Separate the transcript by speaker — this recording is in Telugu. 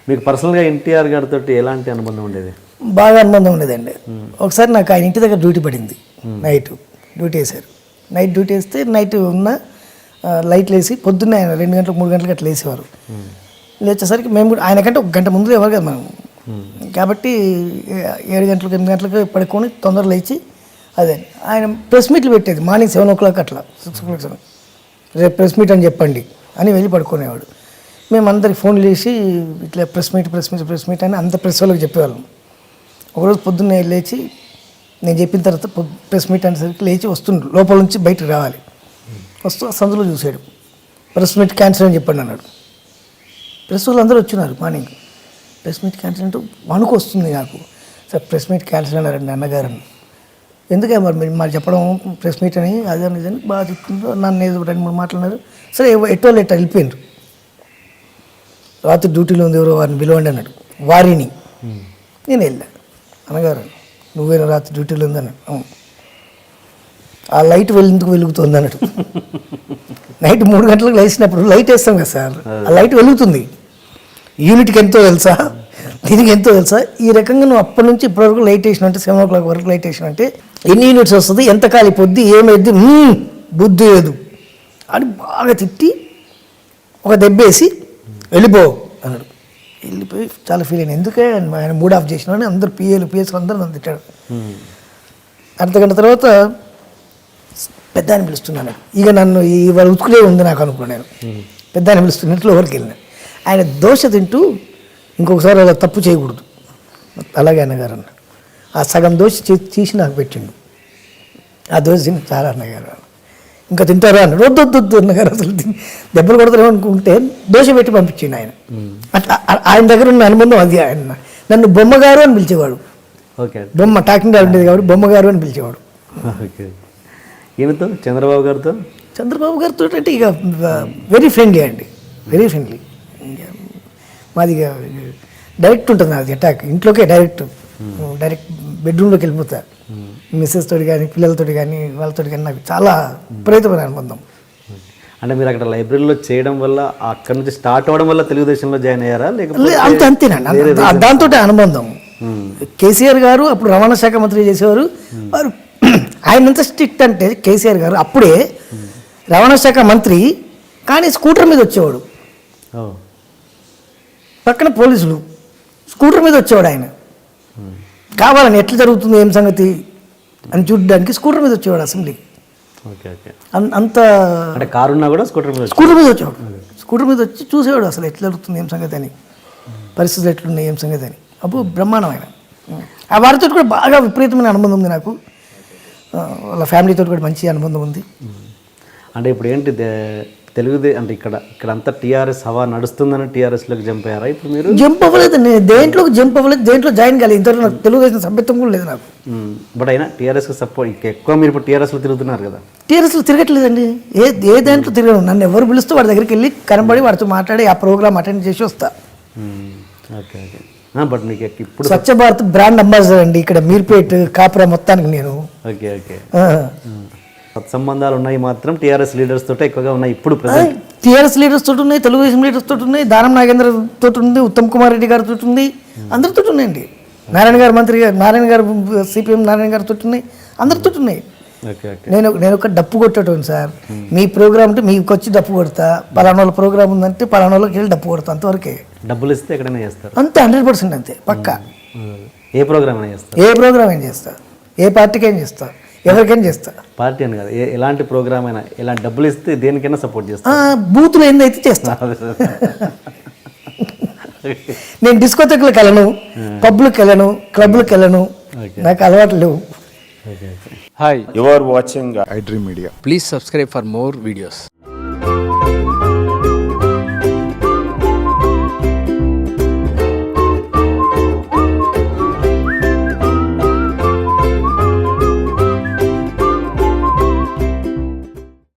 Speaker 1: మీకు పర్సనల్గా ఎన్టీఆర్ గారితో ఎలాంటి అనుబంధం ఉండేది?
Speaker 2: బాగా అనుబంధం ఉండేదండి. ఒకసారి నాకు ఆయన ఇంటి దగ్గర డ్యూటీ పడింది, నైట్ డ్యూటీ వేశారు. నైట్ డ్యూటీ వేస్తే నైట్ ఉన్న లైట్లు వేసి పొద్దున్నే ఆయన 2 గంటలకు 3 గంటలకు అట్లా వేసేవారు. లేచేసరికి మేము కూడా ఆయనకంటే 1 గంట ముందు లేవాలి కదా మనం, కాబట్టి 7 గంటలకు 8 గంటలకు పడుకొని తొందరగా లేచి అదే ఆయన ప్రెస్ మీట్లు పెట్టేది మార్నింగ్ 7 o'clock అట్లా 6 o'clock రేపు ప్రెస్ మీట్ అని చెప్పండి అని వెళ్ళి పడుకునేవాడు. మేము అందరికి ఫోన్లు చేసి ఇట్లా ప్రెస్ మీట్ అని అంత ప్రెస్ వాళ్ళకి చెప్పేవాళ్ళం. ఒకరోజు పొద్దున్నే లేచి నేను చెప్పిన తర్వాత ప్రెస్ మీట్ అనేసరికి లేచి వస్తుండ్రు, లోపల నుంచి బయటకు రావాలి. వస్తూ సందులో చూశాడు, ప్రెస్ మీట్ క్యాన్సిల్ అని చెప్పండి అన్నాడు. ప్రెస్ వాళ్ళు అందరూ వచ్చినారు మార్నింగ్. ప్రెస్ మీట్ క్యాన్సిల్ అంటూ వణుకు వస్తుంది నాకు. సార్ ప్రెస్ మీట్ క్యాన్సిల్ అన్నారండి అన్నగారు. ఎందుకే మరి మాకు చెప్పడం ప్రెస్ మీట్ అని అదే నిజంగా బాగా చెప్తుందో నన్ను ఏదో 2-3 మాట్లాడినారు. సరే ఎట్టో వెళ్ళిపోయిండ్రు. రాత్రి డ్యూటీలో ఉంది, ఎవరో వారిని పిలవండి అన్నాడు. వారిని నేను వెళ్ళా. అన్నగారు నువ్వేనా రాత్రి డ్యూటీలో ఉంది అన్నాడు. అవును. ఆ లైట్ ఎందుకు వెలుగుతుంది అన్నాడు. నైట్ 3 గంటలకు లేచినప్పుడు లైట్ వేస్తాం కదా సార్, ఆ లైట్ వెలుగుతుంది. యూనిట్కి ఎంతో తెలుసా, దీనికి ఎంతో తెలుసా. ఈ రకంగా నువ్వు అప్పటి నుంచి ఇప్పటివరకు లైట్ వేసిన అంటే 7 o'clock వరకు లైట్ వేసిన అంటే ఎన్ని యూనిట్స్ వస్తుంది, ఎంత కాలిపోద్ది, ఏమైద్ది, బుద్ధి లేదు అని బాగా తిట్టి ఒక దెబ్బేసి వెళ్ళిపో అన్నాడు. వెళ్ళిపోయి చాలా ఫీల్ అయినా. ఎందుకే ఆయన మూడ్ ఆఫ్ చేసిన అని అందరు పిఎస్ అందరూ నన్ను తిట్టాడు. అర్ధగంట తర్వాత పెద్ద అని పిలుస్తున్నాను. ఇక నన్ను ఇవాళ ఉతుకులే ఉంది నాకు అనుకున్నాను. పెద్ద అని పిలుస్తున్నట్లు ఎవరికి వెళ్ళినా ఆయన దోశ తింటూ ఇంకొకసారి అలా తప్పు చేయకూడదు అలాగే అన్నగారు అన్నాడు. ఆ సగం దోశ తీసి నాకు పెట్టిండు. ఆ దోశ తిని చాలా అన్నగారు ఇంకా తింటారా అన్నాడు. వద్దు అన్నగారు అసలు దెబ్బలు కొడతారేమో అనుకుంటే దోశ పెట్టి పంపించిండు ఆయన. అట్లా ఆయన దగ్గర ఉన్న అనుబంధం అది. ఆయన నన్ను బొమ్మగారు అని పిలిచేవాడు. బొమ్మ టాకింగ్ గారు ఉండేది కాబట్టి బొమ్మగారు అని పిలిచేవాడు.
Speaker 1: ఏమితో చంద్రబాబు గారితో
Speaker 2: అంటే ఇక వెరీ ఫ్రెండ్లీ అండి, వెరీ ఫ్రెండ్లీ. మాది డైరెక్ట్ ఉంటుంది నాది అటాక్. ఇంట్లోకే డైరెక్ట్ బెడ్రూమ్లోకి వెళ్ళిపోతా. మిస్సెస్ తోటి కానీ పిల్లలతో కానీ వాళ్ళతో కానీ నాకు చాలా విపరీతమైన అనుబంధం.
Speaker 1: అంటే మీరు అక్కడ లైబ్రరీలో చేయడం వల్ల అక్కడ నుంచి స్టార్ట్ అవ్వడం వల్ల తెలుగుదేశంలో జాయిన్ అయ్యారా లేకపోతే?
Speaker 2: అంతేనండి, దాంతో అనుబంధం. కేసీఆర్ గారు అప్పుడు రవాణా శాఖ మంత్రి చేసేవారు. వారు ఆయన ఎంత స్ట్రిక్ట్ అంటే కేసీఆర్ గారు అప్పుడే రవాణా శాఖ మంత్రి కానీ స్కూటర్ మీద వచ్చేవాడు. పక్కన పోలీసులు, స్కూటర్ మీద వచ్చేవాడు ఆయన. కావాలని ఎట్లా జరుగుతుంది ఏం సంగతి అని చూడడానికి స్కూటర్ మీద వచ్చేవాడు అసెంబ్లీకి. అంత
Speaker 1: కారున్నా కూడా స్కూటర్ మీద
Speaker 2: వచ్చేవాడు. స్కూటర్ మీద వచ్చి చూసేవాడు అసలు ఎట్లా జరుగుతుంది ఏం సంగతి అని, పరిస్థితులు ఎట్లున్నాయి ఏం సంగతి అని. అప్పుడు బ్రహ్మాండం ఆయన. ఆ వారితో కూడా బాగా విపరీతమైన అనుబంధం ఉంది నాకు. వాళ్ళ ఫ్యామిలీతో కూడా మంచి అనుబంధం ఉంది.
Speaker 1: అంటే ఇప్పుడు ఏంటి అంటే ఇక్కడ అంతా టీఆర్ఎస్ హవా నడుస్తుందని టీఆర్ఎస్లోకి జంప్ అయ్యారా ఇప్పుడు మీరు?
Speaker 2: జంప్ అవ్వలేదు, నేను దేంట్లోకి జంప్ అవ్వలేదు, దేంట్లో జాయిన్ కాలేదు. ఇంతవరకు నాకు తెలుగుదేశం సభ్యత్వం కూడా లేదు నాకు.
Speaker 1: బట్ అయినా టీఆర్ఎస్కి సపోర్ట్ ఎక్కువ మీరు ఇప్పుడు టీఆర్ఎస్లో తిరుగుతున్నారు కదా?
Speaker 2: టీఆర్ఎస్లో తిరగట్లేదండి, ఏ దాంట్లో తిరగను. నన్ను ఎవరు పిలుస్తూ వాడి దగ్గరికి వెళ్ళి కనబడి వాడితో మాట్లాడి ఆ ప్రోగ్రామ్ అటెండ్ చేసి వస్తా.
Speaker 1: ఓకే. బట్ మీకు ఇప్పుడు
Speaker 2: స్వచ్ఛ భారత్ బ్రాండ్ అంబాసిడర్ అండి ఇక్కడ మీర్పేట్ కాపురా మొత్తానికి నేను.
Speaker 1: ఓకే. సత్సంబంధాలు ఉన్నాయి మాత్రం టీఆర్ఎస్ లీడర్స్ తోటే ఎక్కువగా ఉన్నాయి ఇప్పుడు.
Speaker 2: టీఆర్ఎస్ లీడర్స్ తోటి ఉన్నాయి, తెలుగుదేశం లీడర్స్ తోటి ఉన్నాయి, దానం నాగేంద్ర తోటి ఉంది, ఉత్తమ్ కుమార్ రెడ్డి గారితో ఉంది, అందరితో ఉన్నాయండి. నారాయణ గారు మంత్రి గారు, నారాయణ గారు సిపిఎం నారాయణ గారితో ఉన్నాయి, అందరితో ఉన్నాయి. నేను ఒక డప్పు కొట్టేటోను సార్. మీ ప్రోగ్రామ్ అంటే మీకు వచ్చి డప్పు కొడతా, పలానా వాళ్ళ ప్రోగ్రామ్ ఉందంటే పలానా వాళ్ళకి వెళ్ళి డప్పు కొడతా, అంతవరకే.
Speaker 1: డబ్బులు ఇస్తే ఎక్కడైనా చేస్తారు
Speaker 2: అంతే, 100% అంతే పక్కా.
Speaker 1: ఏ ప్రోగ్రామ్ అయినా చేస్తా,
Speaker 2: ఏ ప్రోగ్రామ్ ఏం చేస్తా, ఏ పార్టీకైనా చేస్తా, ఎవరికైనా చేస్తా.
Speaker 1: పార్టీ అని కాదు, ఎలాంటి ప్రోగ్రామ్ అయినా ఎలాంటి డబ్బులు ఇస్తే దేనికైనా సపోర్ట్ చేస్తా.
Speaker 2: బూతులు ఏందైతే చేస్తా. నేను డిస్కోథెక్లకు వెళ్ళను, పబ్లకు వెళ్ళను, క్లబ్లకు వెళ్ళను, నాకు అలవాట్లు లేవు.
Speaker 3: Hi, you are watching iDream Media. Please subscribe for more videos.